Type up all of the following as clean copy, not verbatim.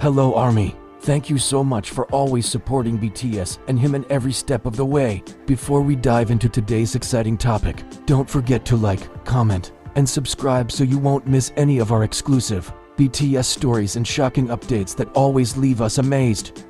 Hello Army, thank you so much for always supporting BTS and Jimin every step of the way. Before we dive into today's exciting topic, don't forget to like, comment, and subscribe so you won't miss any of our exclusive BTS stories and shocking updates that always leave us amazed.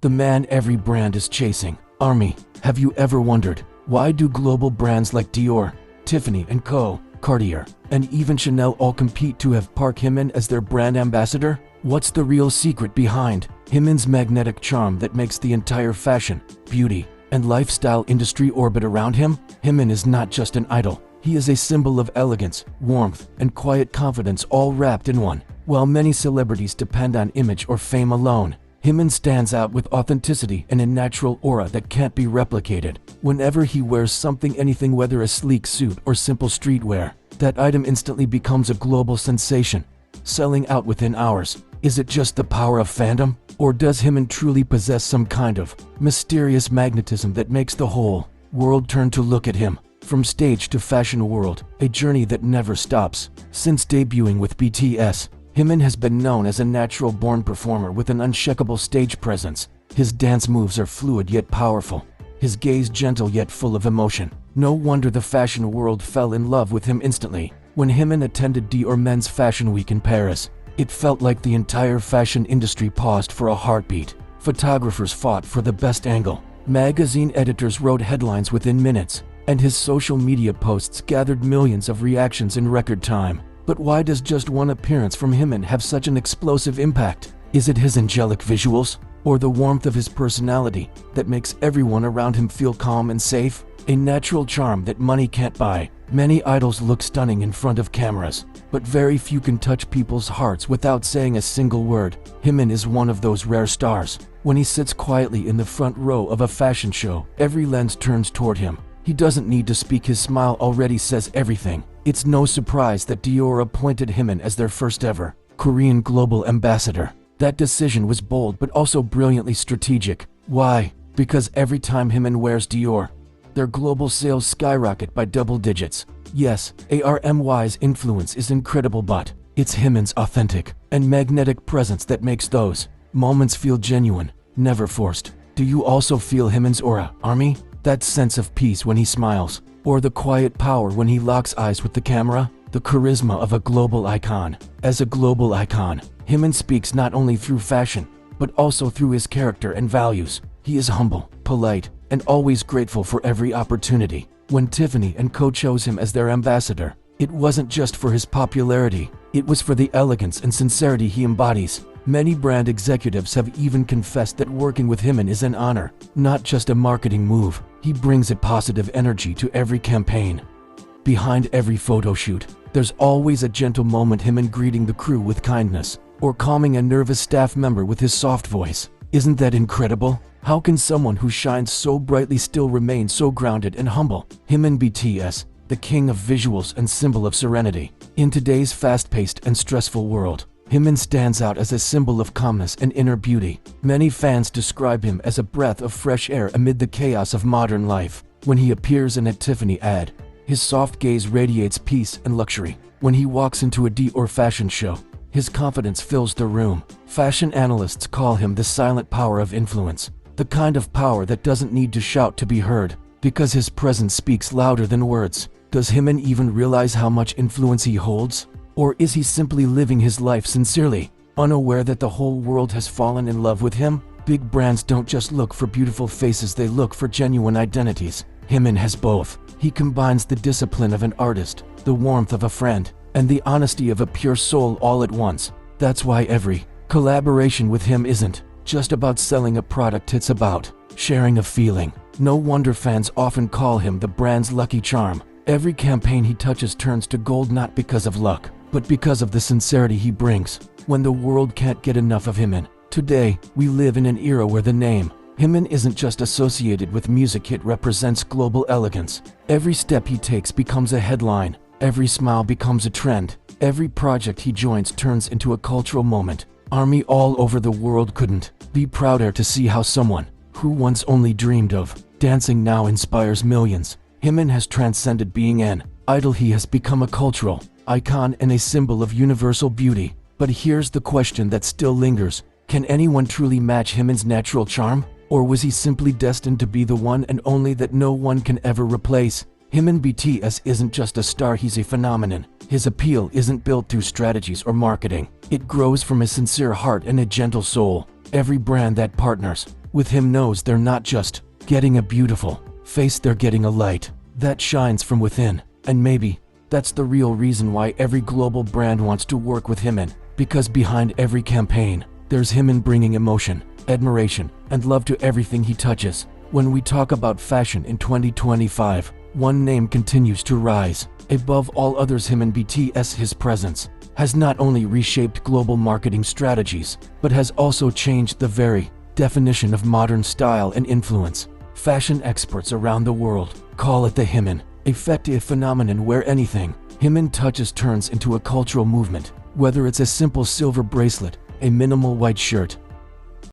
The man every brand is chasing. Army, have you ever wondered, why do global brands like Dior, Tiffany & Co., Cartier, and even Chanel all compete to have Park Jimin as their brand ambassador? What's the real secret behind Jimin's magnetic charm that makes the entire fashion, beauty, and lifestyle industry orbit around him? Jimin is not just an idol. He is a symbol of elegance, warmth, and quiet confidence all wrapped in one. While many celebrities depend on image or fame alone, Jimin stands out with authenticity and a natural aura that can't be replicated. Whenever he wears something, anything, whether a sleek suit or simple streetwear, that item instantly becomes a global sensation, selling out within hours. Is it just the power of fandom? Or does Jimin truly possess some kind of mysterious magnetism that makes the whole world turn to look at him? From stage to fashion world, a journey that never stops. Since debuting with BTS, Jimin has been known as a natural-born performer with an unshakable stage presence. His dance moves are fluid yet powerful, his gaze gentle yet full of emotion. No wonder the fashion world fell in love with him instantly. When Jimin attended Dior Men's Fashion Week in Paris, it felt like the entire fashion industry paused for a heartbeat. Photographers fought for the best angle, magazine editors wrote headlines within minutes, and his social media posts gathered millions of reactions in record time. But why does just one appearance from Jimin have such an explosive impact? Is it his angelic visuals, or the warmth of his personality that makes everyone around him feel calm and safe? A natural charm that money can't buy. Many idols look stunning in front of cameras, but very few can touch people's hearts without saying a single word. Jimin is one of those rare stars. When he sits quietly in the front row of a fashion show, every lens turns toward him. He doesn't need to speak, his smile already says everything. It's no surprise that Dior appointed Jimin as their first ever Korean global ambassador. That decision was bold but also brilliantly strategic. Why? Because every time Jimin wears Dior, their global sales skyrocket by double digits. Yes, ARMY's influence is incredible, but it's Jimin's authentic and magnetic presence that makes those moments feel genuine, never forced. Do you also feel Jimin's aura, Army? That sense of peace when he smiles, or the quiet power when he locks eyes with the camera? The charisma of a global icon. As a global icon, Jimin speaks not only through fashion, but also through his character and values. He is humble, polite, and always grateful for every opportunity. When Tiffany & Co. chose him as their ambassador, it wasn't just for his popularity, it was for the elegance and sincerity he embodies. Many brand executives have even confessed that working with Jimin is an honor, not just a marketing move. He brings a positive energy to every campaign. Behind every photo shoot, there's always a gentle moment, Jimin greeting the crew with kindness, or calming a nervous staff member with his soft voice. Isn't that incredible? How can someone who shines so brightly still remain so grounded and humble? Jimin, BTS, the king of visuals and symbol of serenity. In today's fast-paced and stressful world, Jimin stands out as a symbol of calmness and inner beauty. Many fans describe him as a breath of fresh air amid the chaos of modern life. When he appears in a Tiffany ad, his soft gaze radiates peace and luxury. When he walks into a Dior fashion show, his confidence fills the room. Fashion analysts call him the silent power of influence, the kind of power that doesn't need to shout to be heard, because his presence speaks louder than words. Does Jimin even realize how much influence he holds? Or is he simply living his life sincerely, unaware that the whole world has fallen in love with him? Big brands don't just look for beautiful faces, they look for genuine identities. Jimin has both. He combines the discipline of an artist, the warmth of a friend, and the honesty of a pure soul all at once. That's why every collaboration with him isn't just about selling a product, it's about sharing a feeling. No wonder fans often call him the brand's lucky charm. Every campaign he touches turns to gold, not because of luck, but because of the sincerity he brings. When the world can't get enough of Jimin. Today, we live in an era where the name Jimin isn't just associated with music, it represents global elegance. Every step he takes becomes a headline, every smile becomes a trend, every project he joins turns into a cultural moment. Army all over the world couldn't be prouder to see how someone who once only dreamed of dancing now inspires millions. Jimin has transcended being an idol. He has become a cultural icon and a symbol of universal beauty. But here's the question that still lingers. Can anyone truly match Jimin's natural charm? Or was he simply destined to be the one and only that no one can ever replace? Jimin BTS isn't just a star, he's a phenomenon. His appeal isn't built through strategies or marketing. It grows from a sincere heart and a gentle soul. Every brand that partners with him knows they're not just getting a beautiful face, they're getting a light that shines from within. And maybe that's the real reason why every global brand wants to work with Jimin, because behind every campaign, there's Jimin bringing emotion, admiration, and love to everything he touches. When we talk about fashion in 2025, one name continues to rise above all others: Jimin BTS. His presence has not only reshaped global marketing strategies, but has also changed the very definition of modern style and influence. Fashion experts around the world call it the Jimin effect, a phenomenon where anything Jimin touches turns into a cultural movement. Whether it's a simple silver bracelet, a minimal white shirt,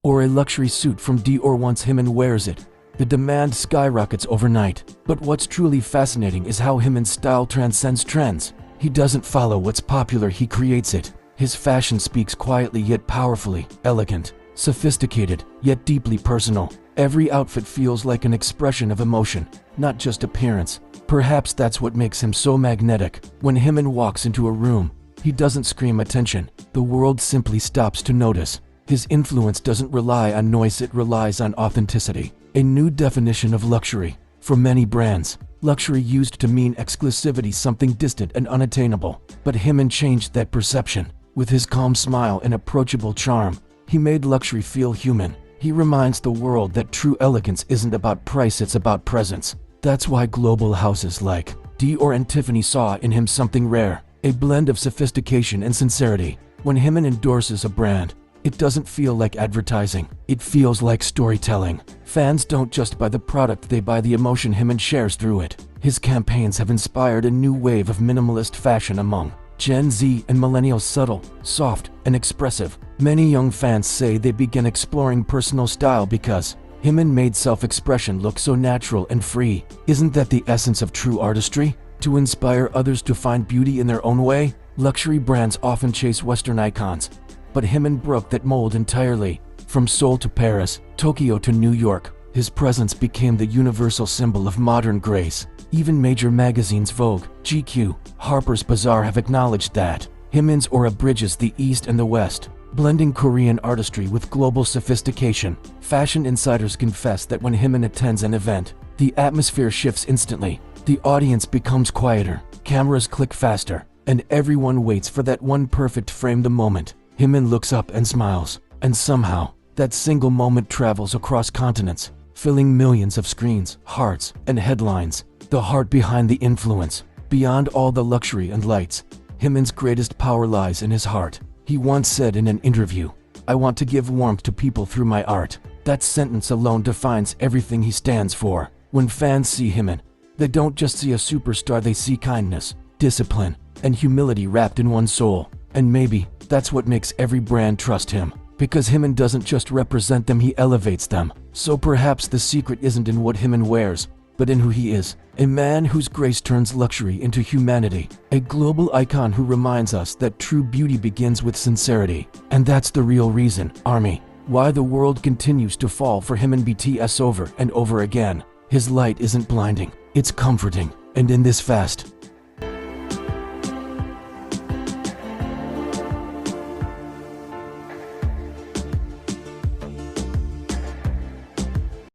or a luxury suit from Dior, once Jimin wears it, the demand skyrockets overnight. But what's truly fascinating is how Jimin's style transcends trends. He doesn't follow what's popular, he creates it. His fashion speaks quietly yet powerfully, elegant, sophisticated, yet deeply personal. Every outfit feels like an expression of emotion, not just appearance. Perhaps that's what makes him so magnetic. When Jimin walks into a room, he doesn't scream attention. The world simply stops to notice. His influence doesn't rely on noise, it relies on authenticity. A new definition of luxury. For many brands, luxury used to mean exclusivity, something distant and unattainable. But Jimin changed that perception. With his calm smile and approachable charm, he made luxury feel human. He reminds the world that true elegance isn't about price, it's about presence. That's why global houses like Dior and Tiffany saw in him something rare, a blend of sophistication and sincerity. When Jimin endorses a brand, it doesn't feel like advertising, it feels like storytelling. Fans don't just buy the product, they buy the emotion Jimin shares through it. His campaigns have inspired a new wave of minimalist fashion among Gen Z and millennials, subtle, soft, and expressive. Many young fans say they began exploring personal style because Jimin made self-expression look so natural and free. Isn't that the essence of true artistry? To inspire others to find beauty in their own way? Luxury brands often chase Western icons, but Jimin broke that mold entirely. From Seoul to Paris, Tokyo to New York, his presence became the universal symbol of modern grace. Even major magazines Vogue, GQ, Harper's Bazaar have acknowledged that Jimin's aura bridges the East and the West, blending Korean artistry with global sophistication. Fashion insiders confess that when Jimin attends an event, the atmosphere shifts instantly. The audience becomes quieter, cameras click faster, and everyone waits for that one perfect frame. The moment Jimin looks up and smiles, and somehow, that single moment travels across continents, filling millions of screens, hearts, and headlines. The heart behind the influence. Beyond all the luxury and lights, Jimin's greatest power lies in his heart. He once said in an interview, "I want to give warmth to people through my art." That sentence alone defines everything he stands for. When fans see Jimin, they don't just see a superstar, they see kindness, discipline, and humility wrapped in one soul. And maybe that's what makes every brand trust him. Because Jimin doesn't just represent them, he elevates them. So perhaps the secret isn't in what Jimin wears, but in who he is. A man whose grace turns luxury into humanity. A global icon who reminds us that true beauty begins with sincerity. And that's the real reason, Army, why the world continues to fall for Jimin BTS over and over again. His light isn't blinding, it's comforting. And in this fast,